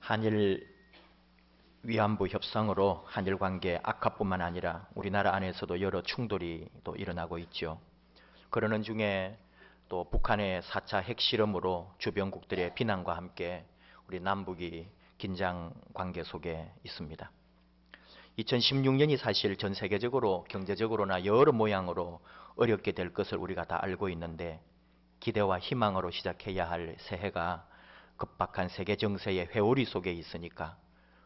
한일 위안부 협상으로 한일 관계 악화뿐만 아니라 우리나라 안에서도 여러 충돌이 또 일어나고 있죠. 그러는 중에 또 북한의 4차 핵실험으로 주변국들의 비난과 함께 우리 남북이 긴장 관계 속에 있습니다. 2016년이 사실 전 세계적으로 경제적으로나 여러 모양으로 어렵게 될 것을 우리가 다 알고 있는데, 기대와 희망으로 시작해야 할 새해가 급박한 세계 정세의 회오리 속에 있으니까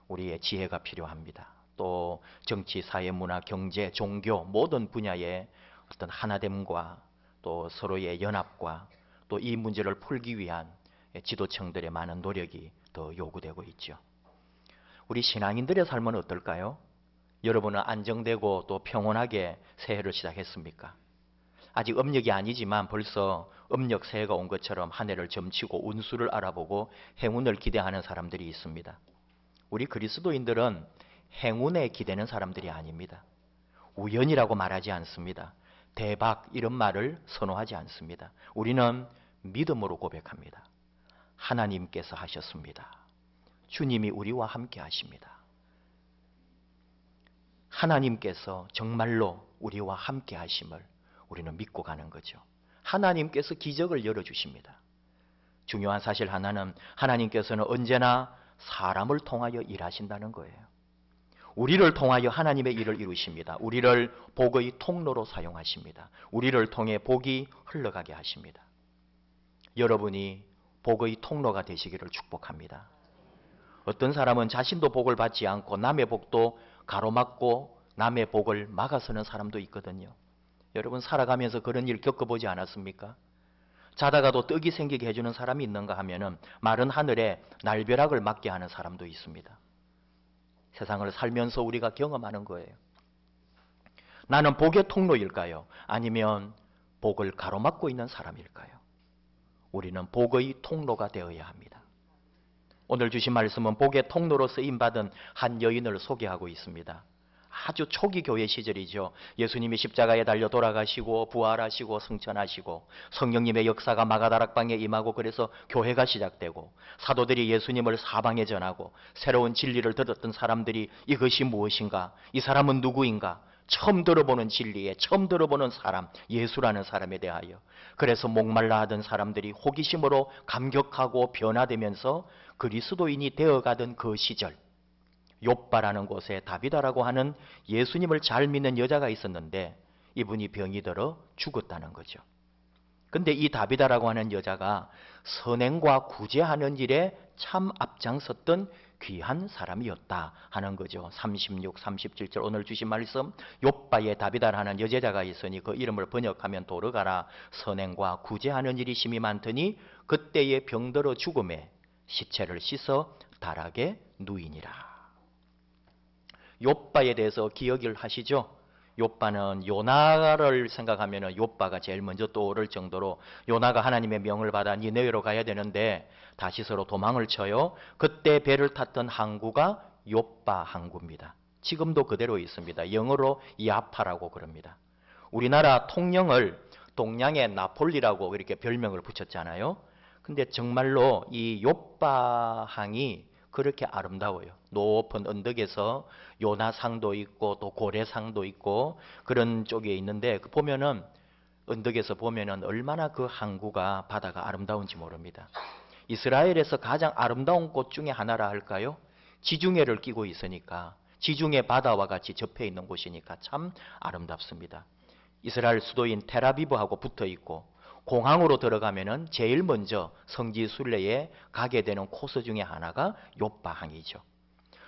우리의 지혜가 필요합니다. 또 정치, 사회, 문화, 경제, 종교 모든 분야의 어떤 하나됨과 또 서로의 연합과 또 이 문제를 풀기 위한 지도층들의 많은 노력이 더 요구되고 있죠. 우리 신앙인들의 삶은 어떨까요? 여러분은 안정되고 또 평온하게 새해를 시작했습니까? 아직 음력이 아니지만 벌써 음력 새해가 온 것처럼 한 해를 점치고 운수를 알아보고 행운을 기대하는 사람들이 있습니다. 우리 그리스도인들은 행운에 기대는 사람들이 아닙니다. 우연이라고 말하지 않습니다. 대박 이런 말을 선호하지 않습니다. 우리는 믿음으로 고백합니다. 하나님께서 하셨습니다. 주님이 우리와 함께 하십니다. 하나님께서 정말로 우리와 함께 하심을 우리는 믿고 가는 거죠. 하나님께서 기적을 열어주십니다. 중요한 사실 하나는 하나님께서는 언제나 사람을 통하여 일하신다는 거예요. 우리를 통하여 하나님의 일을 이루십니다. 우리를 복의 통로로 사용하십니다. 우리를 통해 복이 흘러가게 하십니다. 여러분이 복의 통로가 되시기를 축복합니다. 어떤 사람은 자신도 복을 받지 않고 남의 복도 가로막고 남의 복을 막아서는 사람도 있거든요. 여러분 살아가면서 그런 일 겪어보지 않았습니까? 자다가도 떡이 생기게 해주는 사람이 있는가 하면은 마른 하늘에 날벼락을 맞게 하는 사람도 있습니다. 세상을 살면서 우리가 경험하는 거예요. 나는 복의 통로일까요? 아니면 복을 가로막고 있는 사람일까요? 우리는 복의 통로가 되어야 합니다. 오늘 주신 말씀은 복의 통로로 쓰임받은 한 여인을 소개하고 있습니다. 아주 초기 교회 시절이죠. 예수님이 십자가에 달려 돌아가시고 부활하시고 승천하시고 성령님의 역사가 마가다락방에 임하고 그래서 교회가 시작되고 사도들이 예수님을 사방에 전하고 새로운 진리를 들었던 사람들이 이것이 무엇인가? 이 사람은 누구인가? 처음 들어보는 진리에 처음 들어보는 사람, 예수라는 사람에 대하여 그래서 목말라 하던 사람들이 호기심으로 감격하고 변화되면서 그리스도인이 되어가던 그 시절, 욥바라는 곳에 다비다라고 하는 예수님을 잘 믿는 여자가 있었는데 이분이 병이 들어 죽었다는 거죠. 근데 이 다비다라고 하는 여자가 선행과 구제하는 일에 참 앞장섰던 귀한 사람이었다 하는 거죠. 36, 37절 오늘 주신 말씀, 욥바에 다비다라는 여제자가 있으니 그 이름을 번역하면 도르가라. 선행과 구제하는 일이 심히 많더니 그때에 병들어 죽음에 시체를 씻어 다락에 누이니라. 욥바에 대해서 기억을 하시죠? 욥바는 요나를 생각하면 욥바가 제일 먼저 떠오를 정도로 요나가 하나님의 명을 받아 니느웨로 가야 되는데 다시서로 도망을 쳐요. 그때 배를 탔던 항구가 욥바 항구입니다. 지금도 그대로 있습니다. 영어로 야파라고 그럽니다. 우리나라 통영을 동양의 나폴리라고 이렇게 별명을 붙였잖아요. 근데 정말로 이 욥바항이 그렇게 아름다워요. 높은 언덕에서 요나상도 있고 또 고래상도 있고 그런 쪽에 있는데 보면은 언덕에서 보면은 얼마나 그 항구가 바다가 아름다운지 모릅니다. 이스라엘에서 가장 아름다운 곳 중에 하나라 할까요? 지중해를 끼고 있으니까 지중해 바다와 같이 접해 있는 곳이니까 참 아름답습니다. 이스라엘 수도인 텔아비브하고 붙어 있고 공항으로 들어가면은 제일 먼저 성지 순례에 가게 되는 코스 중에 하나가 욥바항이죠.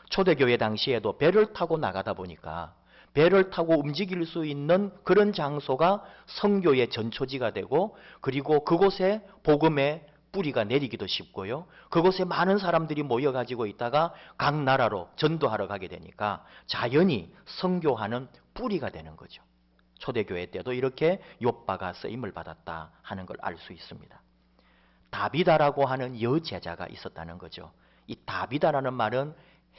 초대교회 당시에도 배를 타고 나가다 보니까 배를 타고 움직일 수 있는 그런 장소가 선교의 전초지가 되고 그리고 그곳에 복음의 뿌리가 내리기도 쉽고요. 그곳에 많은 사람들이 모여가지고 있다가 각 나라로 전도하러 가게 되니까 자연히 선교하는 뿌리가 되는 거죠. 초대교회 때도 이렇게 욥바가 쓰임을 받았다 하는 걸 알 수 있습니다. 다비다라고 하는 여제자가 있었다는 거죠. 이 다비다라는 말은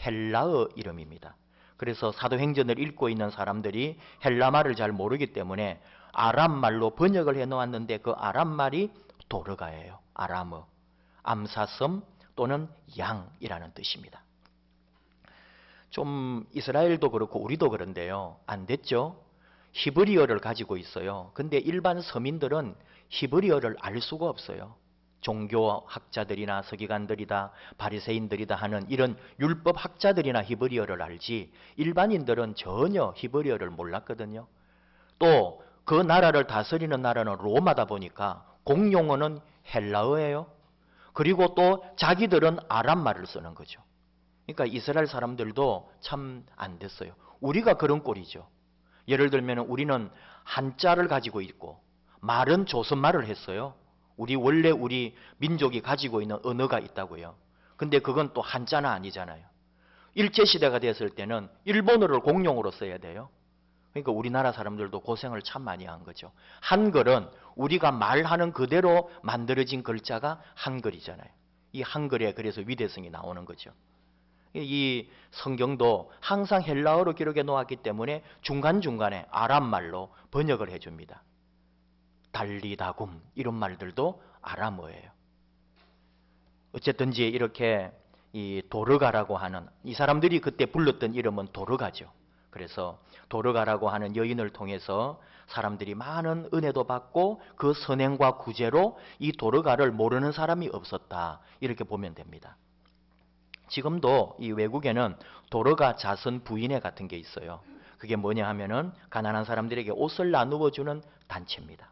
헬라어 이름입니다. 그래서 사도행전을 읽고 있는 사람들이 헬라말을 잘 모르기 때문에 아람말로 번역을 해놓았는데 그 아람말이 도르가예요. 아람어. 암사섬 또는 양이라는 뜻입니다. 좀 이스라엘도 그렇고 우리도 그런데요. 안 됐죠? 히브리어를 가지고 있어요. 근데 일반 서민들은 히브리어를 알 수가 없어요. 종교학자들이나 서기관들이다, 바리새인들이다 하는 이런 율법학자들이나 히브리어를 알지 일반인들은 전혀 히브리어를 몰랐거든요. 또 그 나라를 다스리는 나라는 로마다 보니까 공용어는 헬라어예요. 그리고 또 자기들은 아람말을 쓰는 거죠. 그러니까 이스라엘 사람들도 참 안 됐어요. 우리가 그런 꼴이죠. 예를 들면 우리는 한자를 가지고 있고 말은 조선말을 했어요. 원래 우리 민족이 가지고 있는 언어가 있다고요. 근데 그건 또 한자는 아니잖아요. 일제시대가 됐을 때는 일본어를 공용어로 써야 돼요. 그러니까 우리나라 사람들도 고생을 참 많이 한 거죠. 한글은 우리가 말하는 그대로 만들어진 글자가 한글이잖아요. 이 한글에 그래서 위대성이 나오는 거죠. 이 성경도 항상 헬라어로 기록해 놓았기 때문에 중간중간에 아람말로 번역을 해줍니다. 달리다굼 이런 말들도 아람어예요. 어쨌든지 이렇게 이 도르가라고 하는 이 사람들이 그때 불렀던 이름은 도르가죠. 그래서 도르가라고 하는 여인을 통해서 사람들이 많은 은혜도 받고 그 선행과 구제로 이 도르가를 모르는 사람이 없었다. 이렇게 보면 됩니다. 지금도 이 외국에는 도르가 자선 부인회 같은 게 있어요. 그게 뭐냐 하면은 가난한 사람들에게 옷을 나누어 주는 단체입니다.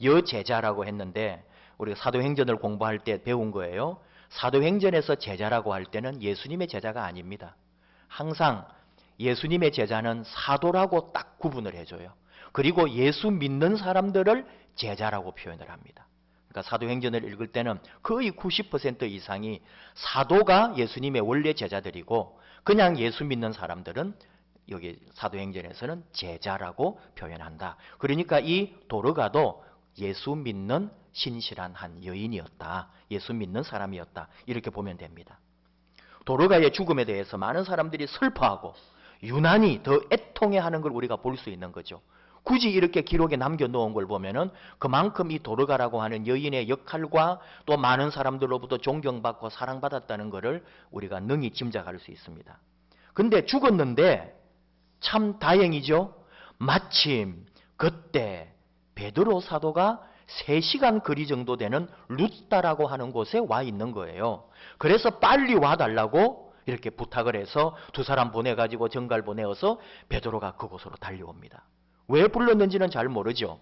여제자라고 했는데 우리가 사도행전을 공부할 때 배운 거예요. 사도행전에서 제자라고 할 때는 예수님의 제자가 아닙니다. 항상 예수님의 제자는 사도라고 딱 구분을 해줘요. 그리고 예수 믿는 사람들을 제자라고 표현을 합니다. 그러니까 사도행전을 읽을 때는 거의 90% 이상이 사도가 예수님의 원래 제자들이고 그냥 예수 믿는 사람들은 여기 사도행전에서는 제자라고 표현한다. 그러니까 이 도르가도 예수 믿는 신실한 한 여인이었다. 예수 믿는 사람이었다. 이렇게 보면 됩니다. 도르가의 죽음에 대해서 많은 사람들이 슬퍼하고 유난히 더 애통해하는 걸 우리가 볼 수 있는 거죠. 굳이 이렇게 기록에 남겨놓은 걸 보면은 그만큼 이 도르가라고 하는 여인의 역할과 또 많은 사람들로부터 존경받고 사랑받았다는 것을 우리가 능히 짐작할 수 있습니다. 근데 죽었는데 참 다행이죠. 마침 그때 베드로 사도가 3시간 거리 정도 되는 루스다라고 하는 곳에 와 있는 거예요. 그래서 빨리 와달라고 이렇게 부탁을 해서 2사람 보내가지고 정갈 보내어서 베드로가 그곳으로 달려옵니다. 왜 불렀는지는 잘 모르죠.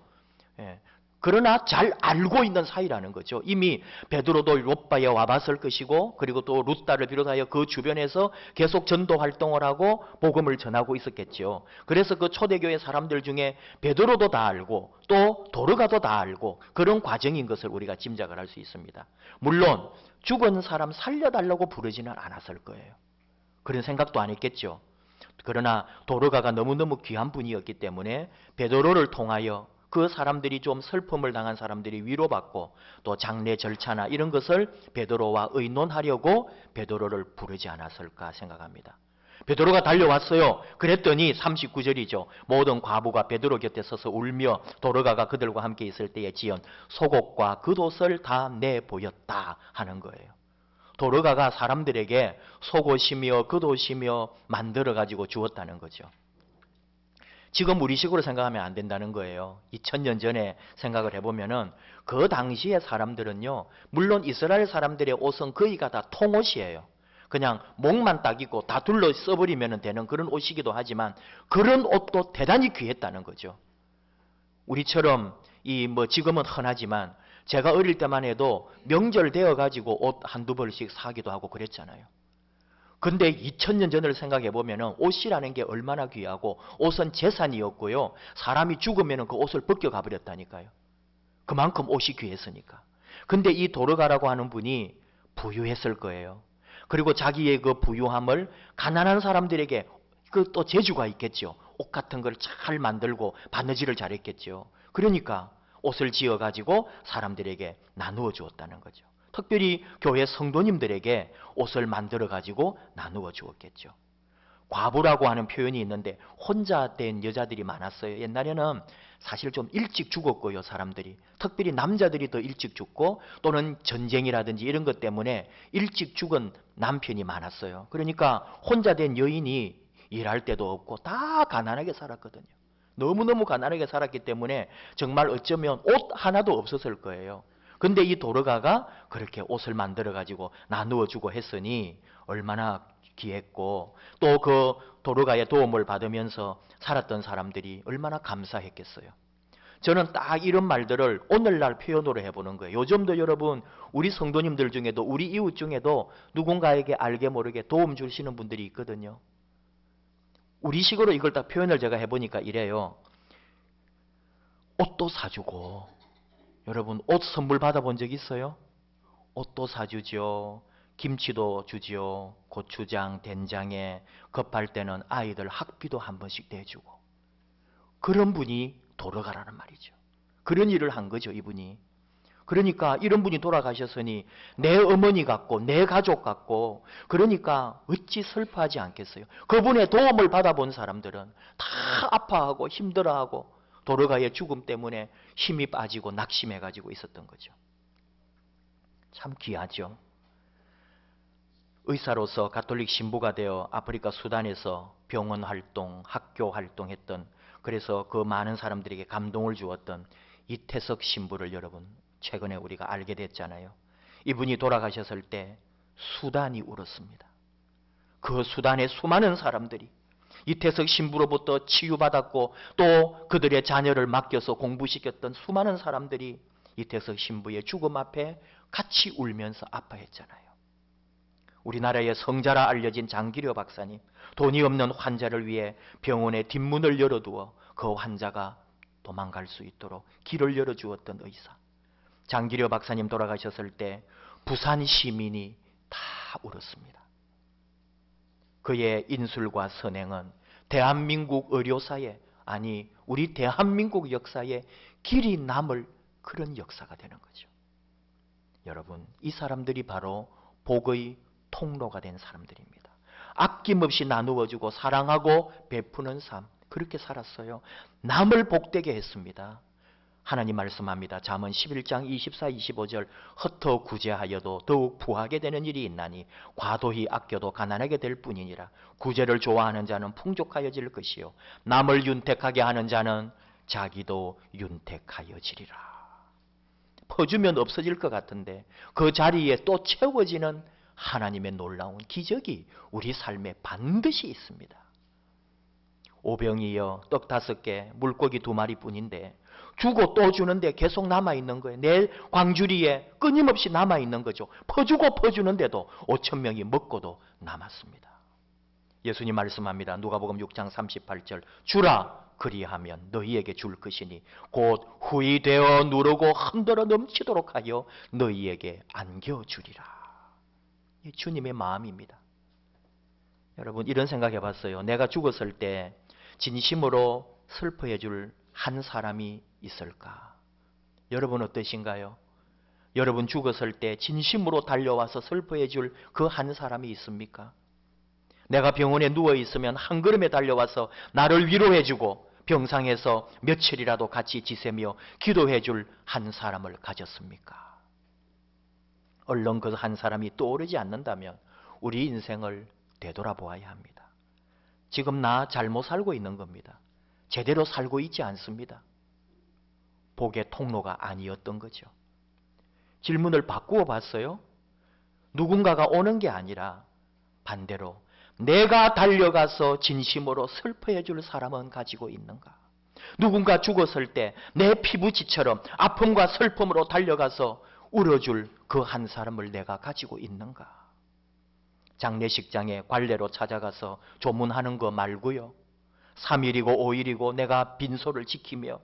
예. 그러나 잘 알고 있는 사이라는 거죠. 이미 베드로도 요빠에 와봤을 것이고 그리고 또 루다를 비롯하여 그 주변에서 계속 전도 활동을 하고 복음을 전하고 있었겠죠. 그래서 그 초대교회 사람들 중에 베드로도 다 알고 또 도르가도 다 알고 그런 과정인 것을 우리가 짐작을 할 수 있습니다. 물론 죽은 사람 살려달라고 부르지는 않았을 거예요. 그런 생각도 안 했겠죠. 그러나 도르가가 너무너무 귀한 분이었기 때문에 베드로를 통하여 그 사람들이 좀 슬픔을 당한 사람들이 위로받고 또 장례 절차나 이런 것을 베드로와 의논하려고 베드로를 부르지 않았을까 생각합니다. 베드로가 달려왔어요. 그랬더니 39절이죠. 모든 과부가 베드로 곁에 서서 울며 도르가가 그들과 함께 있을 때에 지은 속옷과 겉옷을 다 내보였다 하는 거예요. 도르가가 사람들에게 속옷이며 겉옷이며 만들어가지고 주었다는 거죠. 지금 우리식으로 생각하면 안 된다는 거예요. 2000년 전에 생각을 해보면은 그 당시의 사람들은요, 물론 이스라엘 사람들의 옷은 거의가 다 통옷이에요. 그냥 목만 딱 입고 다 둘러 써버리면 되는 그런 옷이기도 하지만 그런 옷도 대단히 귀했다는 거죠. 우리처럼 지금은 흔하지만 제가 어릴 때만 해도 명절 되어가지고 옷 한두 벌씩 사기도 하고 그랬잖아요. 근데 2000년 전을 생각해 보면은 옷이라는 게 얼마나 귀하고 옷은 재산이었고요. 사람이 죽으면은 그 옷을 벗겨가 버렸다니까요. 그만큼 옷이 귀했으니까. 근데 이 도르가라고 하는 분이 부유했을 거예요. 그리고 자기의 그 부유함을 가난한 사람들에게 그 또 재주가 있겠죠. 옷 같은 걸 잘 만들고 바느질을 잘했겠죠. 그러니까 옷을 지어가지고 사람들에게 나누어 주었다는 거죠. 특별히 교회 성도님들에게 옷을 만들어가지고 나누어 주었겠죠. 과부라고 하는 표현이 있는데 혼자 된 여자들이 많았어요. 옛날에는 사실 좀 일찍 죽었고요, 사람들이. 특별히 남자들이 더 일찍 죽고 또는 전쟁이라든지 이런 것 때문에 일찍 죽은 남편이 많았어요. 그러니까 혼자 된 여인이 일할 데도 없고 다 가난하게 살았거든요. 너무너무 가난하게 살았기 때문에 정말 어쩌면 옷 하나도 없었을 거예요. 근데 이 도르가가 그렇게 옷을 만들어 가지고 나누어 주고 했으니 얼마나 귀했고, 또 그 도르가의 도움을 받으면서 살았던 사람들이 얼마나 감사했겠어요. 저는 딱 이런 말들을 오늘날 표현으로 해보는 거예요. 요즘도 여러분, 우리 성도님들 중에도, 우리 이웃 중에도 누군가에게 알게 모르게 도움 주시는 분들이 있거든요. 우리식으로 이걸 딱 표현을 제가 해보니까 이래요. 옷도 사주고, 여러분 옷 선물 받아본 적 있어요? 옷도 사주죠. 김치도 주죠. 고추장, 된장에 급할 때는 아이들 학비도 한 번씩 내주고. 그런 분이 돌아가라는 말이죠. 그런 일을 한 거죠, 이분이. 그러니까 이런 분이 돌아가셨으니 내 어머니 같고 내 가족 같고, 그러니까 어찌 슬퍼하지 않겠어요. 그분의 도움을 받아본 사람들은 다 아파하고 힘들어하고 도르가의 죽음 때문에 힘이 빠지고 낙심해가지고 있었던 거죠. 참 귀하죠. 의사로서 가톨릭 신부가 되어 아프리카 수단에서 병원 활동, 학교 활동했던, 그래서 그 많은 사람들에게 감동을 주었던 이태석 신부를 여러분 최근에 우리가 알게 됐잖아요. 이분이 돌아가셨을 때 수단이 울었습니다. 그 수단의 수많은 사람들이 이태석 신부로부터 치유받았고 또 그들의 자녀를 맡겨서 공부시켰던 수많은 사람들이 이태석 신부의 죽음 앞에 같이 울면서 아파했잖아요. 우리나라의 성자라 알려진 장기려 박사님, 돈이 없는 환자를 위해 병원의 뒷문을 열어두어 그 환자가 도망갈 수 있도록 길을 열어주었던 의사. 장기려 박사님 돌아가셨을 때 부산 시민이 다 울었습니다. 그의 인술과 선행은 대한민국 의료사에, 아니 우리 대한민국 역사에 길이 남을 그런 역사가 되는 거죠. 여러분, 이 사람들이 바로 복의 통로가 된 사람들입니다. 아낌없이 나누어주고 사랑하고 베푸는 삶, 그렇게 살았어요. 남을 복되게 했습니다. 하나님 말씀합니다. 잠언 11장 24, 25절 흩어 구제하여도 더욱 부하게 되는 일이 있나니 과도히 아껴도 가난하게 될 뿐이니라. 구제를 좋아하는 자는 풍족하여질 것이요 남을 윤택하게 하는 자는 자기도 윤택하여지리라. 퍼주면 없어질 것 같은데 그 자리에 또 채워지는 하나님의 놀라운 기적이 우리 삶에 반드시 있습니다. 오병이어 떡 5개 물고기 2마리 뿐인데 주고 또 주는데 계속 남아있는 거예요. 내일 광주리에 끊임없이 남아있는 거죠. 퍼주고 퍼주는데도 5,000명이 먹고도 남았습니다. 예수님 말씀합니다. 누가복음 6장 38절 주라 그리하면 너희에게 줄 것이니 곧 후히 되어 누르고 흔들어 넘치도록 하여 너희에게 안겨주리라. 이 주님의 마음입니다. 여러분 이런 생각해 봤어요. 내가 죽었을 때 진심으로 슬퍼해 줄 한 사람이 있을까? 여러분 어떠신가요? 여러분 죽었을 때 진심으로 달려와서 슬퍼해 줄 그 한 사람이 있습니까? 내가 병원에 누워 있으면 한 걸음에 달려와서 나를 위로해 주고 병상에서 며칠이라도 같이 지새며 기도해 줄 한 사람을 가졌습니까? 얼른 그 한 사람이 떠오르지 않는다면 우리 인생을 되돌아보아야 합니다. 지금 나 잘못 살고 있는 겁니다. 제대로 살고 있지 않습니다. 복의 통로가 아니었던 거죠. 질문을 바꾸어 봤어요. 누군가가 오는 게 아니라 반대로 내가 달려가서 진심으로 슬퍼해 줄 사람은 가지고 있는가? 누군가 죽었을 때 내 피부치처럼 아픔과 슬픔으로 달려가서 울어줄 그 한 사람을 내가 가지고 있는가? 장례식장에 관례로 찾아가서 조문하는 거 말고요. 3일이고 5일이고 내가 빈소를 지키며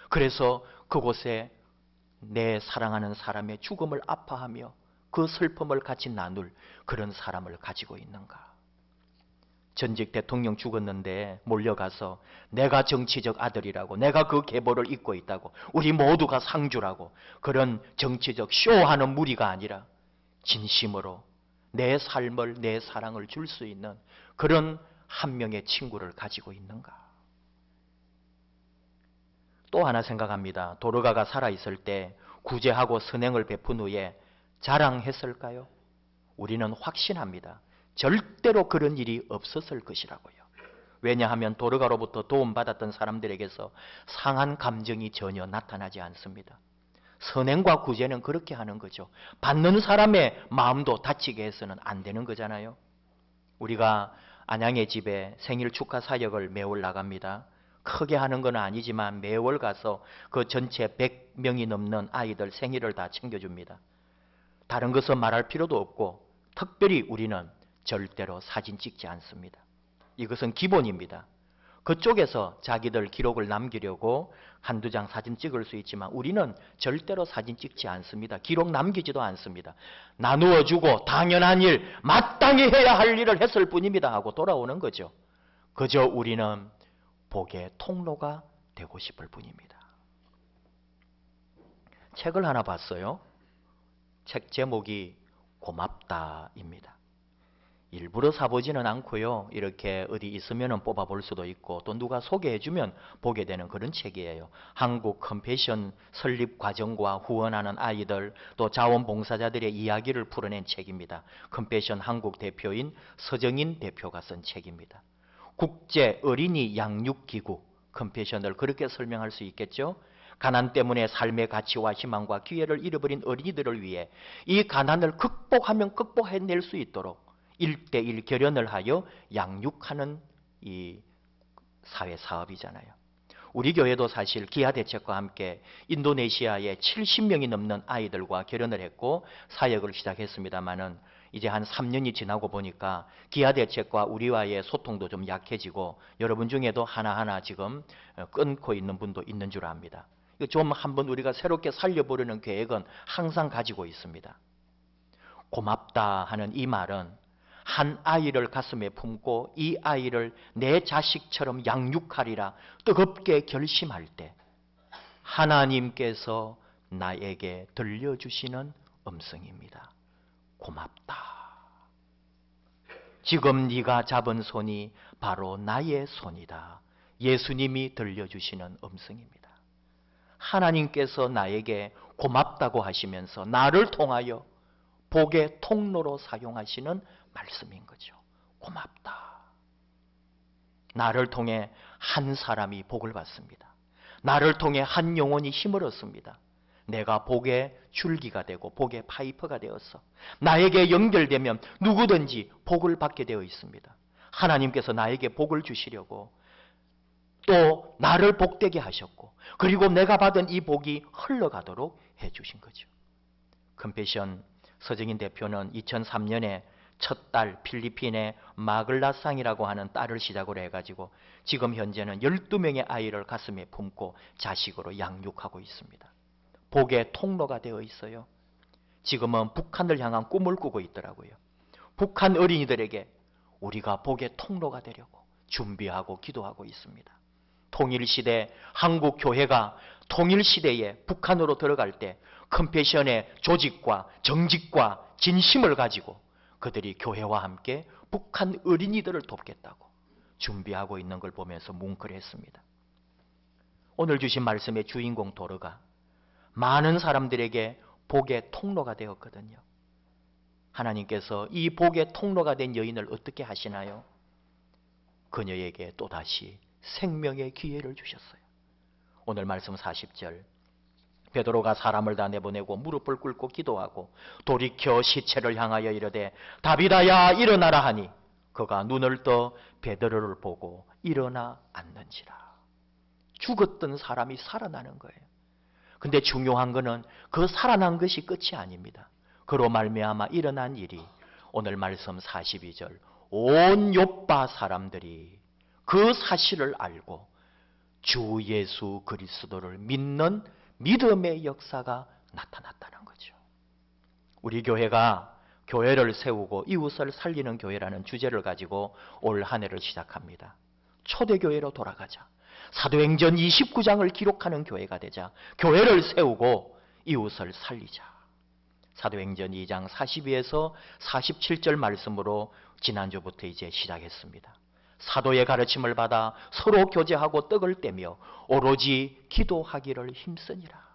그래서 그곳에 내 사랑하는 사람의 죽음을 아파하며 그 슬픔을 같이 나눌 그런 사람을 가지고 있는가? 전직 대통령 죽었는데 몰려가서 내가 정치적 아들이라고, 내가 그 계보를 잇고 있다고, 우리 모두가 상주라고 그런 정치적 쇼하는 무리가 아니라 진심으로 내 삶을, 내 사랑을 줄 수 있는 그런 한 명의 친구를 가지고 있는가? 또 하나 생각합니다. 도르가가 살아있을 때 구제하고 선행을 베푼 후에 자랑했을까요? 우리는 확신합니다. 절대로 그런 일이 없었을 것이라고요. 왜냐하면 도르가로부터 도움받았던 사람들에게서 상한 감정이 전혀 나타나지 않습니다. 선행과 구제는 그렇게 하는 거죠. 받는 사람의 마음도 다치게 해서는 안 되는 거잖아요. 우리가 안양의 집에 생일 축하 사역을 매월 나갑니다. 크게 하는 건 아니지만 매월 가서 그 전체 100명이 넘는 아이들 생일을 다 챙겨줍니다. 다른 것은 말할 필요도 없고 특별히 우리는 절대로 사진 찍지 않습니다. 이것은 기본입니다. 그쪽에서 자기들 기록을 남기려고 한두 장 사진 찍을 수 있지만 우리는 절대로 사진 찍지 않습니다. 기록 남기지도 않습니다. 나누어주고 당연한 일, 마땅히 해야 할 일을 했을 뿐입니다 하고 돌아오는 거죠. 그저 우리는 복의 통로가 되고 싶을 뿐입니다. 책을 하나 봤어요. 책 제목이 고맙다입니다. 일부러 사보지는 않고요. 이렇게 어디 있으면 뽑아볼 수도 있고 또 누가 소개해주면 보게 되는 그런 책이에요. 한국 컴패션 설립 과정과 후원하는 아이들 또 자원봉사자들의 이야기를 풀어낸 책입니다. 컴패션 한국 대표인 서정인 대표가 쓴 책입니다. 국제 어린이 양육기구 컴패션을 그렇게 설명할 수 있겠죠. 가난 때문에 삶의 가치와 희망과 기회를 잃어버린 어린이들을 위해 이 가난을 극복하면 극복해낼 수 있도록 1:1 결연을 하여 양육하는 이 사회 사업이잖아요. 우리 교회도 사실 기아 대책과 함께 인도네시아에 70명이 넘는 아이들과 결연을 했고 사역을 시작했습니다마는 이제 한 3년이 지나고 보니까 기아 대책과 우리와의 소통도 좀 약해지고 여러분 중에도 하나하나 지금 끊고 있는 분도 있는 줄 압니다. 좀 한번 우리가 새롭게 살려보려는 계획은 항상 가지고 있습니다. 고맙다 하는 이 말은 한 아이를 가슴에 품고 이 아이를 내 자식처럼 양육하리라 뜨겁게 결심할 때 하나님께서 나에게 들려주시는 음성입니다. 고맙다. 지금 네가 잡은 손이 바로 나의 손이다. 예수님이 들려주시는 음성입니다. 하나님께서 나에게 고맙다고 하시면서 나를 통하여 복의 통로로 사용하시는 말씀인 거죠. 고맙다. 나를 통해 한 사람이 복을 받습니다. 나를 통해 한 영혼이 힘을 얻습니다. 내가 복의 줄기가 되고 복의 파이프가 되어서 나에게 연결되면 누구든지 복을 받게 되어 있습니다. 하나님께서 나에게 복을 주시려고 또 나를 복되게 하셨고 그리고 내가 받은 이 복이 흘러가도록 해주신 거죠. 컴패션 서정인 대표는 2003년에 첫 딸 필리핀의 마글라상이라고 하는 딸을 시작으로 해가지고 지금 현재는 12명의 아이를 가슴에 품고 자식으로 양육하고 있습니다. 복의 통로가 되어 있어요. 지금은 북한을 향한 꿈을 꾸고 있더라고요. 북한 어린이들에게 우리가 복의 통로가 되려고 준비하고 기도하고 있습니다. 통일시대 한국 교회가 통일시대에 북한으로 들어갈 때 컴패션의 조직과 정직과 진심을 가지고 그들이 교회와 함께 북한 어린이들을 돕겠다고 준비하고 있는 걸 보면서 뭉클했습니다. 오늘 주신 말씀의 주인공 도르가 많은 사람들에게 복의 통로가 되었거든요. 하나님께서 이 복의 통로가 된 여인을 어떻게 하시나요? 그녀에게 또다시 생명의 기회를 주셨어요. 오늘 말씀 40절 베드로가 사람을 다 내보내고 무릎을 꿇고 기도하고 돌이켜 시체를 향하여 이르되 다비다야 일어나라 하니 그가 눈을 떠 베드로를 보고 일어나 앉는지라. 죽었던 사람이 살아나는 거예요. 근데 중요한 것은 그 살아난 것이 끝이 아닙니다. 그로 말미암아 일어난 일이 오늘 말씀 42절 온 요빠 사람들이 그 사실을 알고 주 예수 그리스도를 믿는 믿음의 역사가 나타났다는 거죠. 우리 교회가 교회를 세우고 이웃을 살리는 교회라는 주제를 가지고 올 한 해를 시작합니다. 초대교회로 돌아가자. 사도행전 29장을 기록하는 교회가 되자. 교회를 세우고 이웃을 살리자. 사도행전 2장 42에서 47절 말씀으로 지난주부터 이제 시작했습니다. 사도의 가르침을 받아 서로 교제하고 떡을 떼며 오로지 기도하기를 힘쓰니라.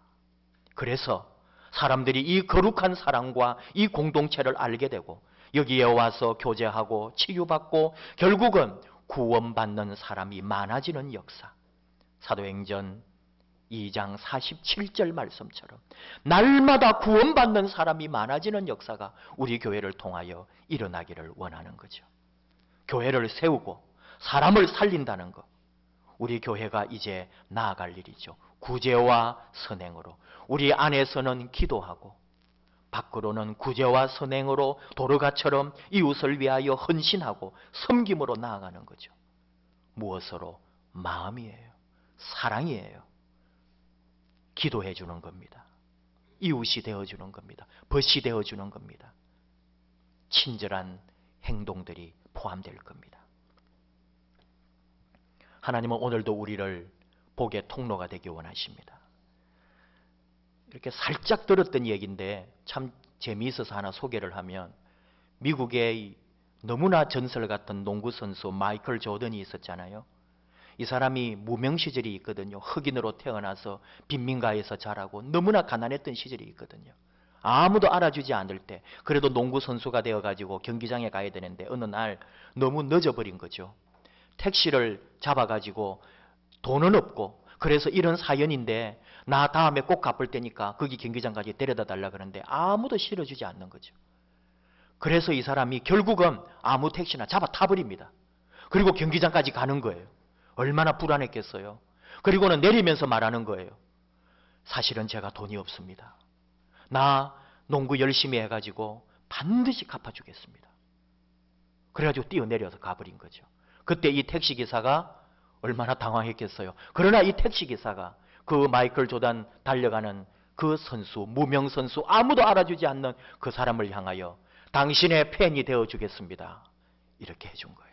그래서 사람들이 이 거룩한 사랑과 이 공동체를 알게 되고 여기에 와서 교제하고 치유받고 결국은 구원받는 사람이 많아지는 역사. 사도행전 2장 47절 말씀처럼 날마다 구원받는 사람이 많아지는 역사가 우리 교회를 통하여 일어나기를 원하는 거죠. 교회를 세우고 사람을 살린다는 것, 우리 교회가 이제 나아갈 일이죠. 구제와 선행으로 우리 안에서는 기도하고 밖으로는 구제와 선행으로 도르가처럼 이웃을 위하여 헌신하고 섬김으로 나아가는 거죠. 무엇으로? 마음이에요. 사랑이에요. 기도해 주는 겁니다. 이웃이 되어주는 겁니다. 벗이 되어주는 겁니다. 친절한 행동들이 포함될 겁니다. 하나님은 오늘도 우리를 복의 통로가 되기 원하십니다. 이렇게 살짝 들었던 얘기인데 참 재미있어서 하나 소개를 하면, 미국의 너무나 전설 같은 농구 선수 마이클 조던이 있었잖아요. 이 사람이 무명 시절이 있거든요. 흑인으로 태어나서 빈민가에서 자라고 너무나 가난했던 시절이 있거든요. 아무도 알아주지 않을 때 그래도 농구 선수가 되어가지고 경기장에 가야 되는데 어느 날 너무 늦어버린 거죠. 택시를 잡아가지고 돈은 없고, 그래서 이런 사연인데 나 다음에 꼭 갚을 테니까 거기 경기장까지 데려다 달라 그러는데 아무도 실어주지 않는 거죠. 그래서 이 사람이 결국은 아무 택시나 잡아 타버립니다. 그리고 경기장까지 가는 거예요. 얼마나 불안했겠어요. 그리고는 내리면서 말하는 거예요. 사실은 제가 돈이 없습니다. 나 농구 열심히 해가지고 반드시 갚아주겠습니다. 그래가지고 뛰어내려서 가버린 거죠. 그때 이 택시기사가 얼마나 당황했겠어요. 그러나 이 택시기사가 그 마이클 조던 달려가는 그 선수, 무명 선수, 아무도 알아주지 않는 그 사람을 향하여 당신의 팬이 되어주겠습니다, 이렇게 해준 거예요.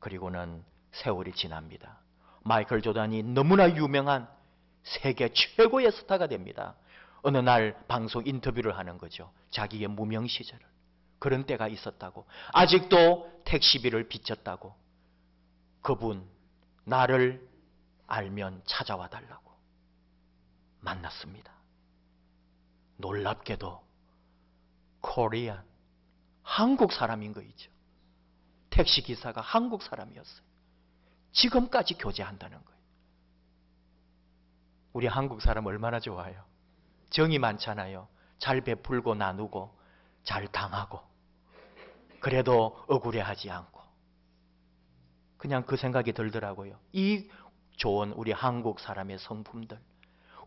그리고는 세월이 지납니다. 마이클 조던이 너무나 유명한 세계 최고의 스타가 됩니다. 어느 날 방송 인터뷰를 하는 거죠. 자기의 무명 시절을. 그런 때가 있었다고. 아직도 택시비를 빚졌다고. 그분 나를 알면 찾아와 달라고. 만났습니다. 놀랍게도 코리안, 한국 사람인 거 있죠. 택시기사가 한국 사람이었어요. 지금까지 교제한다는 거예요. 우리 한국 사람 얼마나 좋아요. 정이 많잖아요. 잘 베풀고 나누고 잘 당하고, 그래도 억울해하지 않고. 그냥 그 생각이 들더라고요. 이 좋은 우리 한국 사람의 성품들,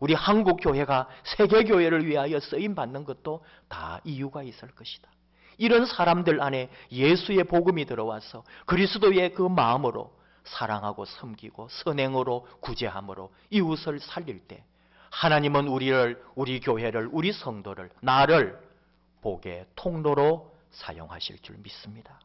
우리 한국 교회가 세계 교회를 위하여 쓰임 받는 것도 다 이유가 있을 것이다. 이런 사람들 안에 예수의 복음이 들어와서 그리스도의 그 마음으로 사랑하고 섬기고 선행으로 구제함으로 이웃을 살릴 때 하나님은 우리를, 우리 교회를, 우리 성도를, 나를 복의 통로로 사용하실 줄 믿습니다.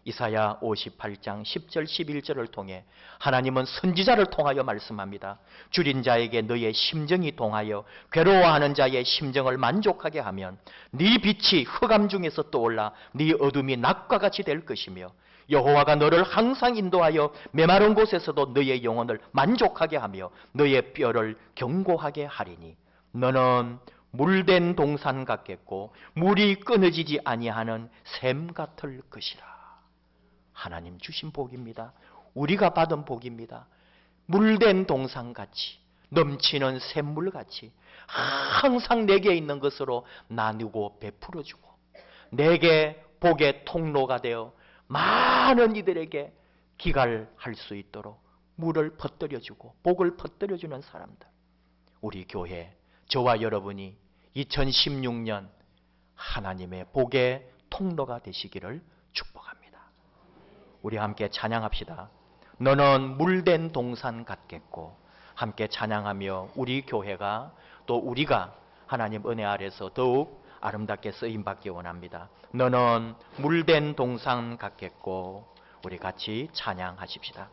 이사야 58장 10절 11절을 통해 하나님은 선지자를 통하여 말씀합니다. 줄인 자에게 너의 심정이 동하여 괴로워하는 자의 심정을 만족하게 하면 네 빛이 흑암 중에서 떠올라 네 어둠이 낮과 같이 될 것이며 여호와가 너를 항상 인도하여 메마른 곳에서도 너의 영혼을 만족하게 하며 너의 뼈를 견고하게 하리니 너는 물된 동산 같겠고 물이 끊어지지 아니하는 샘 같을 것이라. 하나님 주신 복입니다. 우리가 받은 복입니다. 물된 동산같이, 넘치는 샘물같이 항상 내게 있는 것으로 나누고 베풀어주고 내게 복의 통로가 되어 많은 이들에게 기갈할 수 있도록 물을 퍼뜨려주고 복을 퍼뜨려주는 사람들, 우리 교회, 저와 여러분이 2016년 하나님의 복의 통로가 되시기를 축복합니다. 우리 함께 찬양합시다. 너는 물된 동산 같겠고, 함께 찬양하며 우리 교회가 또 우리가 하나님 은혜 아래서 더욱 아름답게 쓰임받기 원합니다. 너는 물된 동산 같겠고, 우리 같이 찬양하십시다.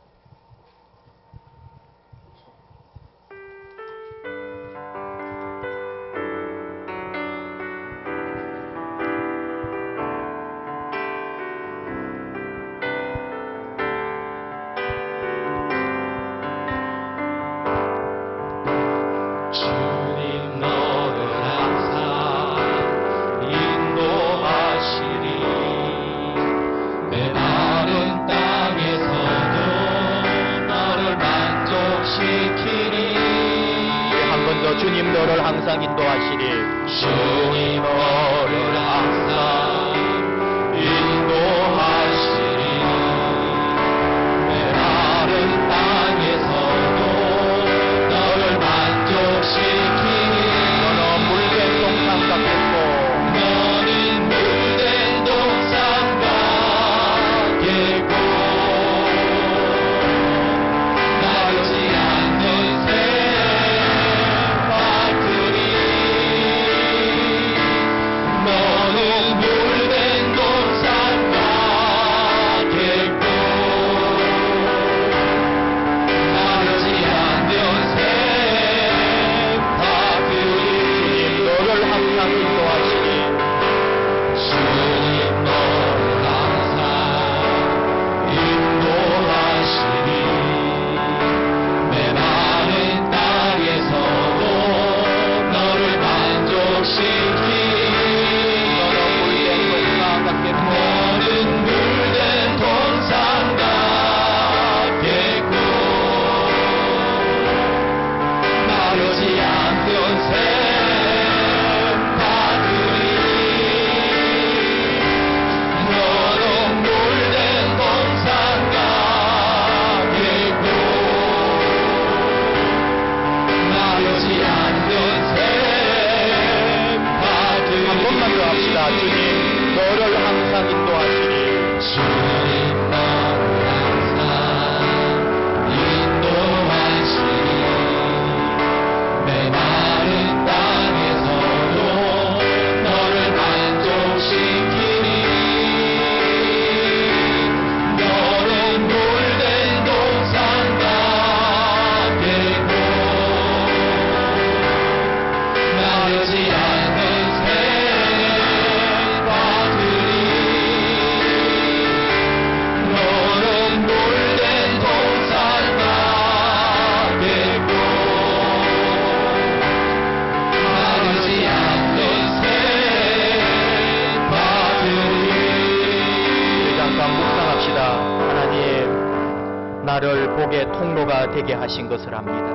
나를 복의 통로가 되게 하신 것을 압니다.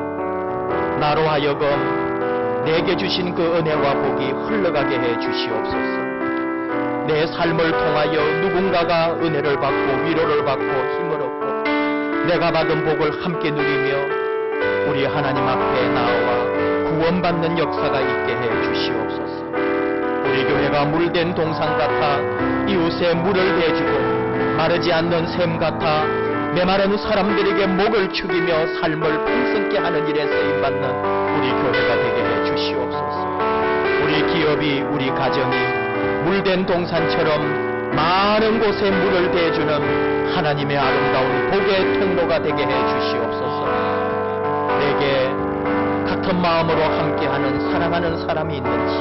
나로 하여금 내게 주신 그 은혜와 복이 흘러가게 해 주시옵소서. 내 삶을 통하여 누군가가 은혜를 받고 위로를 받고 힘을 얻고 내가 받은 복을 함께 누리며 우리 하나님 앞에 나와 구원받는 역사가 있게 해 주시옵소서. 우리 교회가 물된 동산 같아 이웃에 물을 대주고 마르지 않는 샘 같아 메마른 사람들에게 목을 축이며 삶을 풍성케 하는 일에 쓰임받는 우리 교회가 되게 해 주시옵소서. 우리 기업이 우리 가정이 물된 동산처럼 많은 곳에 물을 대주는 하나님의 아름다운 복의 통로가 되게 해 주시옵소서. 내게 같은 마음으로 함께하는 사랑하는 사람이 있는지,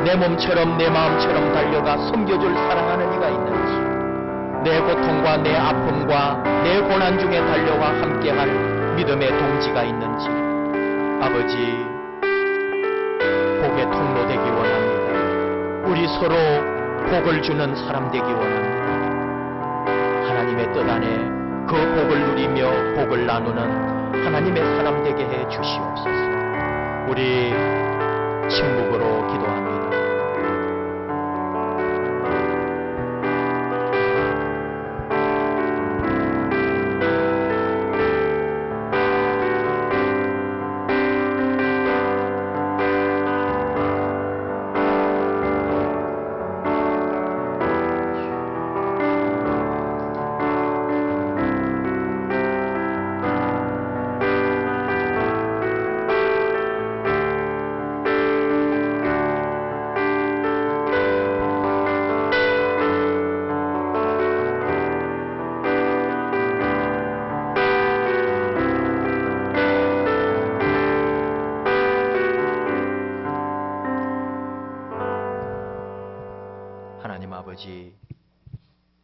내 몸처럼 내 마음처럼 달려가 섬겨줄 사랑하는 이가 있는지, 내 고통과 내 아픔과 내 고난 중에 달려와 함께할 믿음의 동지가 있는지, 아버지 복의 통로 되기 원합니다. 우리 서로 복을 주는 사람 되기 원합니다. 하나님의 뜻 안에 그 복을 누리며 복을 나누는 하나님의 사람 되게 해 주시옵소서. 우리 침묵으로 기도합니다. 하나님 아버지,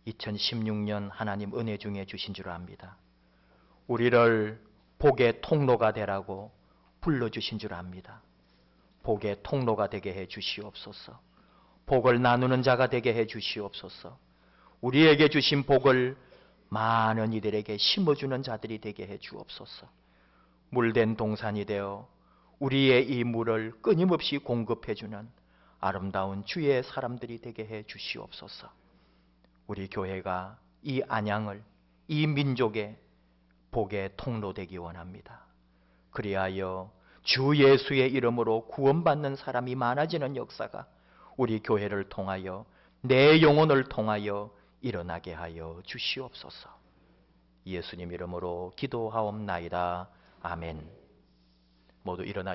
2016년 하나님 은혜 중에 주신 줄 압니다. 우리를 복의 통로가 되라고 불러주신 줄 압니다. 복의 통로가 되게 해 주시옵소서. 복을 나누는 자가 되게 해 주시옵소서. 우리에게 주신 복을 많은 이들에게 심어주는 자들이 되게 해 주옵소서. 물된 동산이 되어 우리의 이 물을 끊임없이 공급해주는 아름다운 주의 사람들이 되게 해 주시옵소서. 우리 교회가 이 안양을, 이 민족의 복의 통로 되기 원합니다. 그리하여 주 예수의 이름으로 구원받는 사람이 많아지는 역사가 우리 교회를 통하여, 내 영혼을 통하여 일어나게 하여 주시옵소서. 예수님 이름으로 기도하옵나이다. 아멘. 모두 일어나